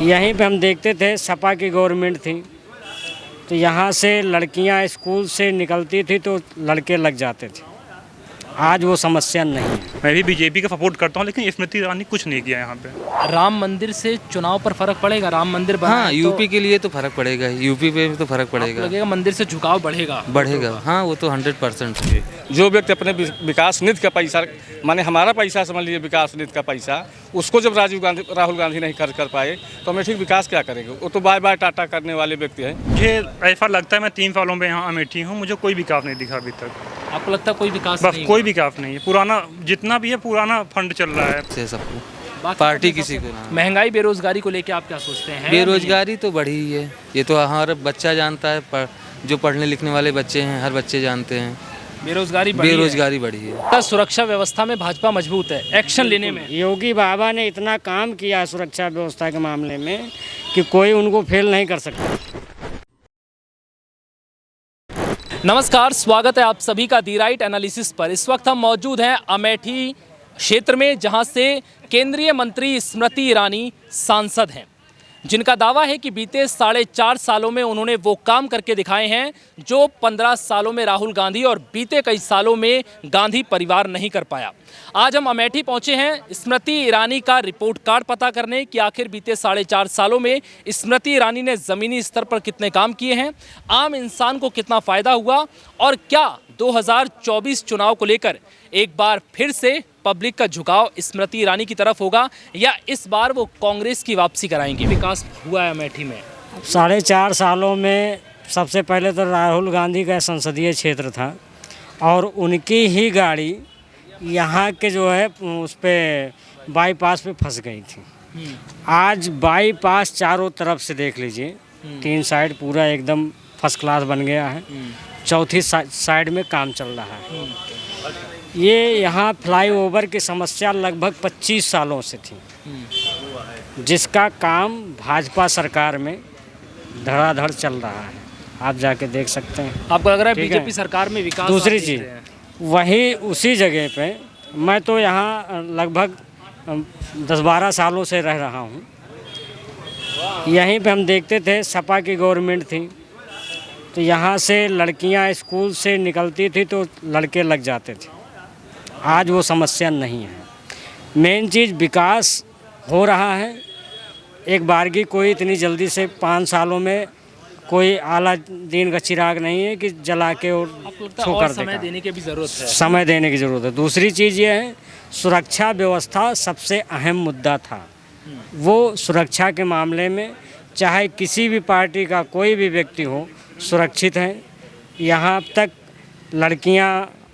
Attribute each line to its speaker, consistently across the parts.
Speaker 1: यहीं पे हम देखते थे, सपा की गवर्नमेंट थी तो यहाँ से लड़कियाँ स्कूल से निकलती थी तो लड़के लग जाते थे। आज वो समस्या नहीं है।
Speaker 2: मैं भी बीजेपी का सपोर्ट करता हूँ, लेकिन स्मृति ईरानी कुछ नहीं किया यहाँ पे।
Speaker 3: राम मंदिर से चुनाव पर फर्क पड़ेगा? राम मंदिर बना
Speaker 4: हाँ,
Speaker 3: है
Speaker 4: यूपी के लिए तो फर्क पड़ेगा, यूपी पे तो फर्क
Speaker 3: तो
Speaker 4: पड़ेगा,
Speaker 3: लगेगा मंदिर से झुकाव बढ़ेगा।
Speaker 4: हाँ वो तो 100%।
Speaker 5: जो व्यक्ति अपने विकास निधि का पैसा, माने हमारा पैसा समझ लीजिए विकास निधि का पैसा, उसको जब राहुल गांधी नहीं खर्च कर पाए तो अमेठी विकास क्या करेंगे? वो तो बाय बाय टाटा करने वाले व्यक्ति हैं।
Speaker 2: मुझे ऐसा लगता है, मैं 3 सालों में यहाँ अमेठी हूँ, मुझे कोई विकास नहीं दिखा अभी तक।
Speaker 3: आपको लगता है कोई विकास
Speaker 2: बस
Speaker 3: नहीं?
Speaker 2: कोई विकास नहीं है, पुराना जितना भी है पुराना फंड चल रहा है
Speaker 4: से सबको,
Speaker 3: बाकी
Speaker 4: पार्टी किसी को ना।
Speaker 3: महंगाई बेरोजगारी को लेके आप क्या सोचते हैं?
Speaker 4: बेरोजगारी तो बढ़ी ही है, ये तो हर बच्चा जानता है, जो पढ़ने लिखने वाले बच्चे हैं हर बच्चे जानते हैं।
Speaker 3: बेरोजगारी
Speaker 4: बढ़ी है।
Speaker 3: सुरक्षा व्यवस्था में भाजपा मजबूत है एक्शन लेने में।
Speaker 1: योगी बाबा ने इतना काम किया सुरक्षा व्यवस्था के मामले में कि कोई उनको फेल नहीं कर सकता।
Speaker 3: नमस्कार, स्वागत है आप सभी का दी राइट एनालिसिस पर। इस वक्त हम मौजूद हैं अमेठी क्षेत्र में, जहां से केंद्रीय मंत्री स्मृति ईरानी सांसद हैं, जिनका दावा है कि बीते 4.5 सालों में उन्होंने वो काम करके दिखाए हैं जो 15 सालों में राहुल गांधी और बीते कई सालों में गांधी परिवार नहीं कर पाया। आज हम अमेठी पहुंचे हैं स्मृति ईरानी का रिपोर्ट कार्ड पता करने कि आखिर बीते 4.5 सालों में स्मृति ईरानी ने ज़मीनी स्तर पर कितने काम किए हैं, आम इंसान को कितना फ़ायदा हुआ और क्या 2024 चुनाव को लेकर एक बार फिर से पब्लिक का झुकाव स्मृति ईरानी की तरफ होगा या इस बार वो कांग्रेस की वापसी कराएंगे। विकास हुआ है अमेठी में
Speaker 1: 4.5 सालों में। सबसे पहले तो राहुल गांधी का संसदीय क्षेत्र था और उनकी ही गाड़ी यहाँ के जो है उस पर बाईपास पे फंस गई थी। आज बाईपास चारों तरफ से देख लीजिए, 3 साइड पूरा एकदम फर्स्ट क्लास बन गया है। चौथी साइड में काम चल रहा है। ये यहाँ फ्लाईओवर की समस्या लगभग 25 सालों से थी, जिसका काम भाजपा सरकार में धड़ाधड़ चल रहा है। आप जाके देख सकते हैं।
Speaker 3: आपको लग रहा है बीजेपी सरकार में विकास?
Speaker 1: दूसरी चीज़, वही उसी जगह पे मैं तो यहाँ लगभग 10-12 सालों से रह रहा हूँ। यहीं पे हम देखते थे, सपा की गवर्नमेंट थी तो यहाँ से लड़कियाँ स्कूल से निकलती थी तो लड़के लग जाते थे। आज वो समस्या नहीं है। मेन चीज़ विकास हो रहा है। एक बारगी कोई इतनी जल्दी से 5 सालों में कोई आला दिन का चिराग नहीं है कि जला के और छू कर देगा।
Speaker 3: समय देने की भी ज़रूरत है।
Speaker 1: समय देने की ज़रूरत है। दूसरी चीज़ ये है, सुरक्षा व्यवस्था सबसे अहम मुद्दा था। वो सुरक्षा के मामले में चाहे किसी भी पार्टी का कोई भी व्यक्ति हो, सुरक्षित है। यहाँ तक लड़कियाँ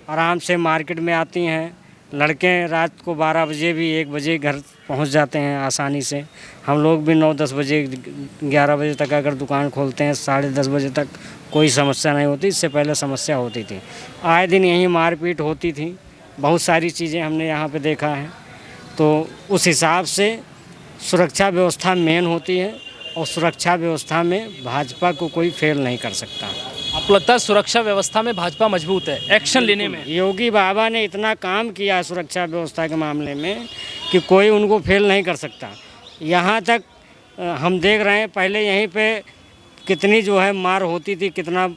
Speaker 1: आराम से मार्केट में आती हैं, लड़के रात को 12 बजे भी 1 बजे घर पहुंच जाते हैं आसानी से। हम लोग भी 9-10 बजे 11 बजे तक अगर दुकान खोलते हैं, 10:30 बजे तक कोई समस्या नहीं होती। इससे पहले समस्या होती थी, आए दिन यहीं मारपीट होती थी। बहुत सारी चीज़ें हमने यहाँ पे देखा है। तो उस हिसाब से सुरक्षा व्यवस्था मेन होती है और सुरक्षा व्यवस्था में भाजपा को कोई फेल नहीं कर सकता।
Speaker 3: आपको लगता है सुरक्षा व्यवस्था में भाजपा मजबूत है एक्शन लेने में?
Speaker 1: योगी बाबा ने इतना काम किया सुरक्षा व्यवस्था के मामले में कि कोई उनको फेल नहीं कर सकता। यहाँ तक हम देख रहे हैं, पहले यहीं पे कितनी जो है मार होती थी, कितना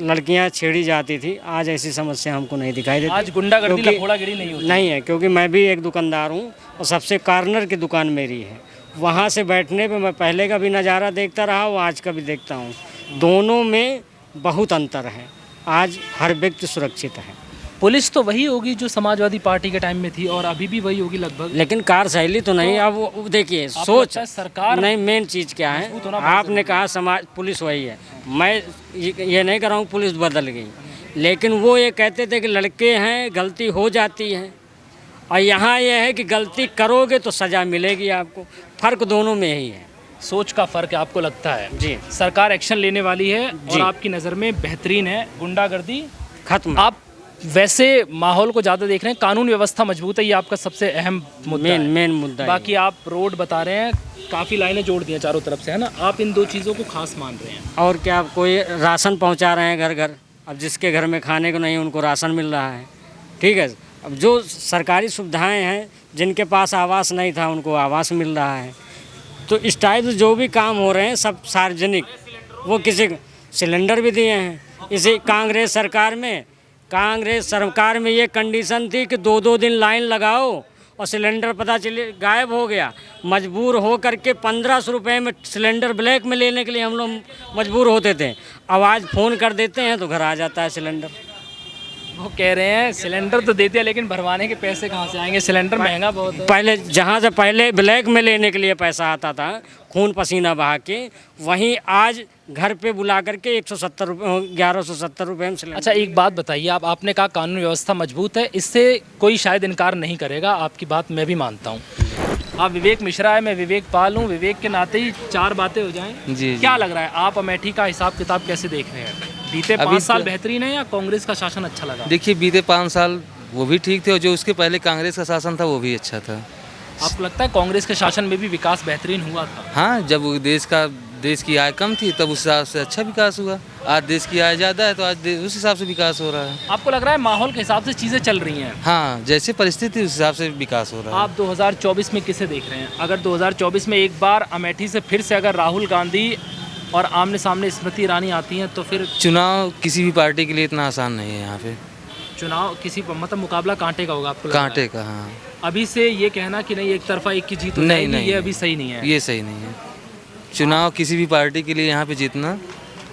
Speaker 1: लड़कियाँ छेड़ी जाती थी। आज ऐसी समस्या हमको नहीं दिखाई देती।
Speaker 3: आज गुंडागर्दी लफड़ागिरी नहीं होती?
Speaker 1: नहीं है, क्योंकि मैं भी एक दुकानदार हूँ और सबसे कॉर्नर की दुकान मेरी है। वहाँ से बैठने पे मैं पहले का भी नज़ारा देखता रहा हूँ, आज का भी देखता हूँ। दोनों में बहुत अंतर है। आज हर व्यक्ति सुरक्षित है।
Speaker 3: पुलिस तो वही होगी जो समाजवादी पार्टी के टाइम में थी और अभी भी वही होगी लगभग,
Speaker 1: लेकिन कार्यशैली तो नहीं। अब वो देखिए, सोच
Speaker 3: सरकार
Speaker 1: नहीं। मेन चीज़ क्या है, आपने कहा समाज पुलिस वही है। मैं ये नहीं कर रहा हूँ पुलिस बदल गई, लेकिन वो ये कहते थे कि लड़के हैं, गलती हो जाती है। और यहाँ ये है कि गलती करोगे तो सज़ा मिलेगी आपको। फ़र्क दोनों में ही है।
Speaker 3: सोच का फर्क है। आपको लगता है
Speaker 1: जी
Speaker 3: सरकार एक्शन लेने वाली है और आपकी नज़र में बेहतरीन है, गुंडागर्दी
Speaker 1: खत्म।
Speaker 3: आप वैसे माहौल को ज़्यादा देख रहे हैं, कानून व्यवस्था मजबूत है, ये आपका सबसे अहम मुद्दा है।
Speaker 1: मेन मुद्दा।
Speaker 3: बाकी आप रोड बता रहे हैं, काफ़ी लाइनें जोड़ दी हैं चारों तरफ से, है ना? आप इन 2 चीज़ों को खास मान रहे हैं।
Speaker 1: और क्या, कोई राशन पहुंचा रहे हैं घर घर। अब जिसके घर में खाने को नहीं, उनको राशन मिल रहा है। ठीक है। अब जो सरकारी सुविधाएं हैं, जिनके पास आवास नहीं था उनको आवास मिल रहा है। तो इस टाइप से जो भी काम हो रहे हैं सब सार्वजनिक, वो किसी सिलेंडर भी दिए हैं। इसी कांग्रेस सरकार में ये कंडीशन थी कि 2-2 दिन लाइन लगाओ और सिलेंडर पता चले गायब हो गया। मजबूर हो करके 1500 रुपये में सिलेंडर ब्लैक में लेने के लिए हम लोग मजबूर होते थे। अब आज फ़ोन कर देते हैं तो घर आ जाता है सिलेंडर।
Speaker 3: वो कह रहे हैं सिलेंडर तो देते हैं लेकिन भरवाने के पैसे कहाँ से आएंगे, सिलेंडर महंगा बहुत है।
Speaker 1: पहले जहाँ से पहले ब्लैक में लेने के लिए पैसा आता था खून पसीना बहा के, वहीं आज घर पे बुला करके 1170 रुपये में सिलेंडर।
Speaker 3: अच्छा एक बात बताइए, आपने कहा कानून व्यवस्था मजबूत है, इससे कोई शायद इनकार नहीं करेगा, आपकी बात मैं भी मानता हूँ। आप विवेक मिश्रा है, मैं विवेक पाल हूँ, विवेक के नाते ही 4 बातें हो जाएं।
Speaker 4: जी
Speaker 3: क्या लग रहा है आप अमेठी का हिसाब किताब कैसे देख रहे हैं? बीते 5 साल बेहतरीन है या कांग्रेस का शासन अच्छा लगा?
Speaker 4: देखिए बीते 5 साल वो भी ठीक थे और जो उसके पहले कांग्रेस का शासन था वो भी अच्छा था।
Speaker 3: आपको लगता है कांग्रेस के शासन में भी विकास बेहतरीन हुआ था?
Speaker 4: हाँ, जब देश की आय कम थी तब उस हिसाब से अच्छा विकास हुआ। आज देश की आय ज़्यादा है तो आज उस हिसाब से विकास हो रहा है।
Speaker 3: आपको लग रहा है माहौल के हिसाब से चीज़ें चल रही हैं?
Speaker 4: हाँ, जैसे परिस्थिति उस हिसाब से विकास हो रहा है।
Speaker 3: आप 2024 में किसे देख रहे हैं? अगर 2024 में एक बार अमेठी से फिर से अगर राहुल गांधी और आमने सामने स्मृति ईरानी आती हैं तो फिर
Speaker 4: चुनाव किसी भी पार्टी के लिए इतना आसान नहीं है। यहाँ पे
Speaker 3: चुनाव किसी मतलब मुकाबला कांटे का होगा? आपको
Speaker 4: कांटे का। हाँ,
Speaker 3: अभी से ये कहना कि नहीं एक तरफा एक की जीत हो
Speaker 4: नहीं,
Speaker 3: जाएगी,
Speaker 4: नहीं,
Speaker 3: ये अभी सही नहीं है।
Speaker 4: ये सही नहीं है। चुनाव किसी भी पार्टी के लिए यहाँ पे जीतना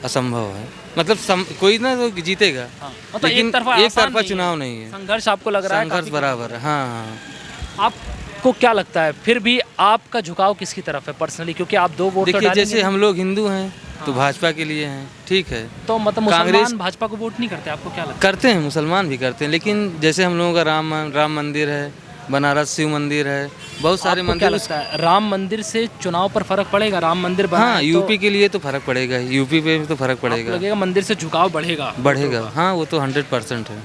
Speaker 4: असंभव है। मतलब कोई ना तो जीतेगा,
Speaker 3: हाँ, मतलब
Speaker 4: लेकिन
Speaker 3: एक तरफा
Speaker 4: चुनाव नहीं है।
Speaker 3: संघर्ष आपको लग रहा है?
Speaker 4: संघर्ष बराबर है। हाँ।
Speaker 3: आपको क्या लगता है फिर भी आपका झुकाव किसकी तरफ है पर्सनली? क्योंकि आप 2 वोट तो
Speaker 4: देखिए,
Speaker 3: डालेंगे।
Speaker 4: जैसे हम लोग हिंदू हैं तो भाजपा के लिए हैं, ठीक है।
Speaker 3: तो मतलब मुसलमान भाजपा को वोट नहीं करते? आपको क्या लगता
Speaker 4: करते हैं, मुसलमान भी करते हैं, लेकिन जैसे हम लोगों का राम मंदिर है, बनारस शिव मंदिर है, बहुत सारे
Speaker 3: है? क्या
Speaker 4: मंदिर।
Speaker 3: लगता है राम मंदिर से चुनाव पर फर्क पड़ेगा? राम मंदिर बना
Speaker 4: हाँ,
Speaker 3: है
Speaker 4: यूपी के लिए तो फर्क पड़ेगा, यूपी पे तो फर्क
Speaker 3: तो
Speaker 4: पड़ेगा,
Speaker 3: लगेगा मंदिर से झुकाव बढ़ेगा।
Speaker 4: हाँ, वो तो 100% है।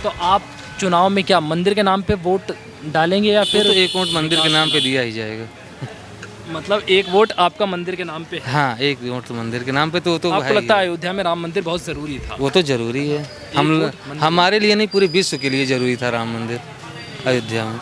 Speaker 3: तो आप चुनाव में क्या मंदिर के नाम पे वोट डालेंगे या
Speaker 4: फिर
Speaker 3: फिर
Speaker 4: तो एक वोट मंदिर के नाम पे दिया ही जाएगा।
Speaker 3: मतलब एक वोट आपका मंदिर के नाम पे है?
Speaker 4: हाँ, एक वोट तो मंदिर के नाम पे तो
Speaker 3: आपको लगता है अयोध्या में राम मंदिर बहुत जरूरी था?
Speaker 4: वो तो जरूरी है, हमारे लिए नहीं पूरे विश्व के लिए जरूरी था राम मंदिर अयोध्या में।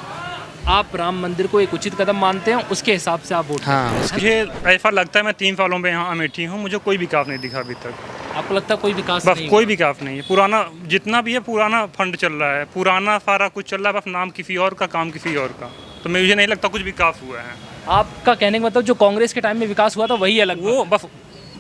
Speaker 3: आप राम मंदिर को एक उचित कदम मानते हैं, उसके हिसाब से आप वोट?
Speaker 4: हाँ,
Speaker 2: मुझे ऐसा लगता है मैं 3 सालों में यहाँ अमेठी हूँ, मुझे कोई विकास नहीं दिखा अभी तक।
Speaker 3: आपको लगता है कोई विकास
Speaker 2: बस
Speaker 3: नहीं?
Speaker 2: कोई विकास नहीं है। पुराना जितना भी है पुराना फंड चल रहा है, पुराना सारा कुछ चल रहा है, बस नाम किसी और का, काम किसी और का। तो मुझे नहीं लगता कुछ विकास हुआ है।
Speaker 3: आपका कहने का मतलब जो कांग्रेस के टाइम में विकास हुआ था वही अलग?
Speaker 2: वो बस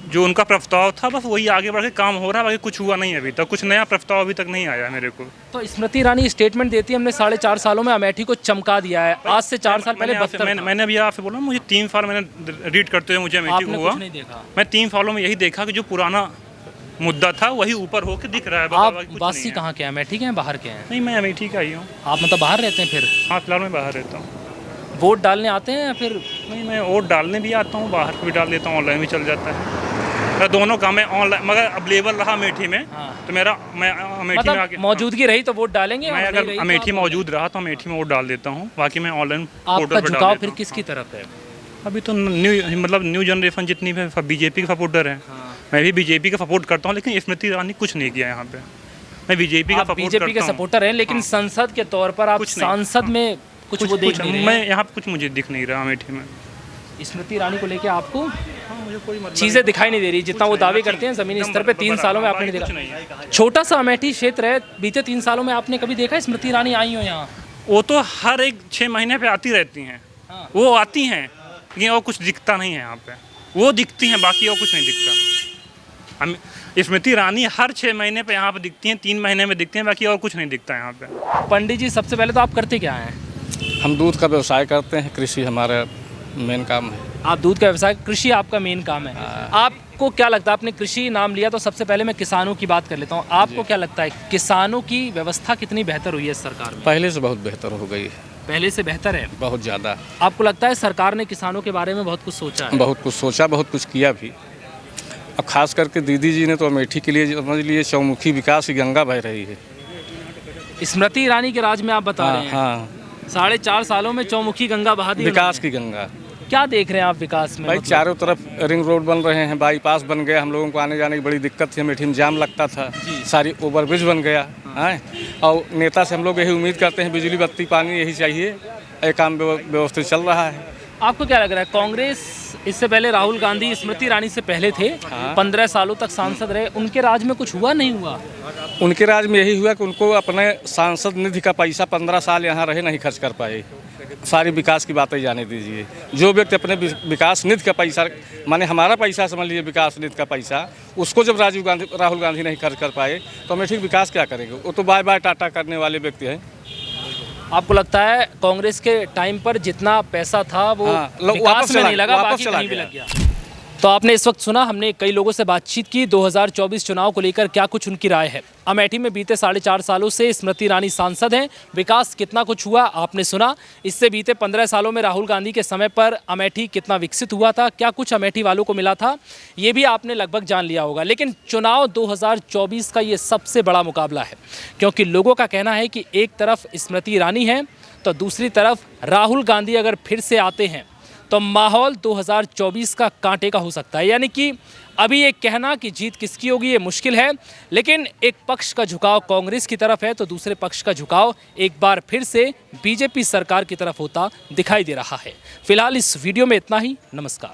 Speaker 2: जो उनका प्रस्ताव था बस वही आगे बढ़ के काम हो रहा है, बाकी कुछ हुआ नहीं अभी तक, कुछ नया प्रस्ताव अभी तक नहीं आया मेरे को।
Speaker 3: तो स्मृति ईरानी स्टेटमेंट देती है हमने 4.5 सालों में अमेठी को चमका दिया है, आज से 4 साल पहले
Speaker 2: मैंने अभी आपसे बोला, मुझे 3 साल मैंने रीड करते हुए मुझे अमेठी को हुआ,
Speaker 3: नहीं देखा।
Speaker 2: मैं 3 सालों में यही देखा कि जो पुराना मुद्दा था वही ऊपर होके दिख रहा है।
Speaker 3: आप वासी कहाँ के हैं? अमेठी के हैं, बाहर के हैं?
Speaker 2: नहीं, मैं अमेठी का ही हूँ।
Speaker 3: आप मतलब बाहर रहते हैं फिर?
Speaker 2: हाँ, फिलहाल मैं बाहर रहता हूँ।
Speaker 3: वोट डालने आते हैं या फिर?
Speaker 2: नहीं, मैं वोट डालने भी आता हूँ, बाहर भी डाल देता हूँ, ऑनलाइन भी चल जाता है। मैं दोनों काम है ऑनलाइन, मगर अवेलेबल रहा अमेठी में।
Speaker 3: हाँ।
Speaker 2: तो मैं अमेठी
Speaker 3: मतलब
Speaker 2: में आके
Speaker 3: मौजूदगी रही तो वोट डालेंगे?
Speaker 2: मैं अगर अमेठी मौजूद रहा तो अमेठी में वोट डाल देता हूँ, बाकी मैं ऑनलाइन
Speaker 3: आपका झुकाव फिर किसकी तरफ है?
Speaker 2: अभी तो न्यू जनरेशन जितनी भी बीजेपी का सपोर्टर है। मैं भी बीजेपी का सपोर्ट करता हूँ, लेकिन स्मृति ईरानी कुछ नहीं किया यहाँ पे। मैं बीजेपी का
Speaker 3: बीजेपी के सपोर्टर हैं, लेकिन संसद के तौर पर आप सांसद में कुछ वो देख नहीं रहे हैं?
Speaker 2: मैं यहाँ पे कुछ मुझे दिख नहीं रहा अमेठी में।
Speaker 3: स्मृति ईरानी को लेके आपको
Speaker 2: मुझे कोई मतलब
Speaker 3: चीज़ें दिखाई नहीं दे रही जितना वो दावे करते हैं ज़मीनी स्तर पे? 3 सालों में आपने देखा? छोटा सा अमेठी क्षेत्र है, बीते 3 सालों में आपने कभी देखा स्मृति ईरानी आई हो यहाँ?
Speaker 2: वो तो हर एक 6 महीने पे आती रहती हैं। वो आती हैं लेकिन और कुछ दिखता नहीं है यहाँ पे। वो दिखती हैं, बाकी और कुछ नहीं दिखता। स्मृति ईरानी हर 6 महीने पे यहाँ पे दिखती हैं, 3 महीने में दिखती हैं, बाकी और कुछ नहीं दिखता यहाँ पे।
Speaker 3: पंडित जी, सबसे पहले तो आप करते क्या हैं?
Speaker 5: हम दूध का व्यवसाय करते हैं, कृषि हमारा मेन काम है।
Speaker 3: आप दूध का व्यवसाय, कृषि आपका मेन काम है। आपको क्या लगता है, आपने कृषि नाम लिया तो सबसे पहले मैं किसानों की बात कर लेता हूँ। आपको क्या लगता है किसानों की व्यवस्था कितनी बेहतर हुई है सरकार में?
Speaker 5: पहले से बहुत बेहतर हो गई है।
Speaker 3: पहले से बेहतर है?
Speaker 5: बहुत ज़्यादा।
Speaker 3: आपको लगता है सरकार ने किसानों के बारे में बहुत कुछ सोचा है?
Speaker 5: बहुत कुछ सोचा, बहुत कुछ किया भी। अब खास करके दीदी जी ने तो अमेठी के लिए समझ लिए चौमुखी विकास की गंगा बह रही है।
Speaker 3: स्मृति ईरानी के राज में आप बता रहे हैं?
Speaker 5: हाँ,
Speaker 3: 4.5 सालों में चौमुखी गंगा बहा दी
Speaker 5: विकास की गंगा।
Speaker 3: क्या देख रहे हैं आप विकास में?
Speaker 5: भाई चारों तरफ रिंग रोड बन रहे हैं, बाईपास बन गया, हम लोगों को आने जाने की बड़ी दिक्कत थी, अमेठी में जाम लगता था, सारी ओवरब्रिज बन गया है। और नेता से हम लोग यही उम्मीद करते हैं बिजली बत्ती पानी यही चाहिए, ये काम व्यवस्थित चल रहा है।
Speaker 3: आपको क्या लग रहा है, कांग्रेस इससे पहले राहुल गांधी स्मृति ईरानी से पहले थे, 15 सालों तक सांसद रहे, उनके राज में कुछ हुआ नहीं हुआ?
Speaker 5: उनके राज में यही हुआ कि उनको अपने सांसद निधि का पैसा 15 साल यहाँ रहे नहीं खर्च कर पाए। सारी विकास की बातें जाने दीजिए। जो व्यक्ति अपने विकास निधि का पैसा, माने हमारा पैसा समझ लीजिए विकास निधि का पैसा, उसको जब राहुल गांधी नहीं खर्च कर पाए तो हमें ठीक विकास क्या करेंगे? वो तो बाय बाय टाटा करने वाले व्यक्ति हैं।
Speaker 3: आपको लगता है कांग्रेस के टाइम पर जितना पैसा था वो विकास में नहीं लगा, बाकी कहीं भी लग गया? तो आपने इस वक्त सुना, हमने कई लोगों से बातचीत की 2024 चुनाव को लेकर क्या कुछ उनकी राय है। अमेठी में बीते 4.5 सालों से स्मृति ईरानी सांसद हैं। विकास कितना कुछ हुआ आपने सुना। इससे बीते 15 सालों में राहुल गांधी के समय पर अमेठी कितना विकसित हुआ था, क्या कुछ अमेठी वालों को मिला था, ये भी आपने लगभग जान लिया होगा। लेकिन चुनाव 2024 का ये सबसे बड़ा मुकाबला है, क्योंकि लोगों का कहना है कि एक तरफ स्मृति ईरानी है तो दूसरी तरफ राहुल गांधी अगर फिर से आते हैं तो माहौल 2024 का कांटे का हो सकता है। यानी कि अभी ये कहना कि जीत किसकी होगी ये मुश्किल है, लेकिन एक पक्ष का झुकाव कांग्रेस की तरफ है तो दूसरे पक्ष का झुकाव एक बार फिर से बीजेपी सरकार की तरफ होता दिखाई दे रहा है। फिलहाल इस वीडियो में इतना ही। नमस्कार।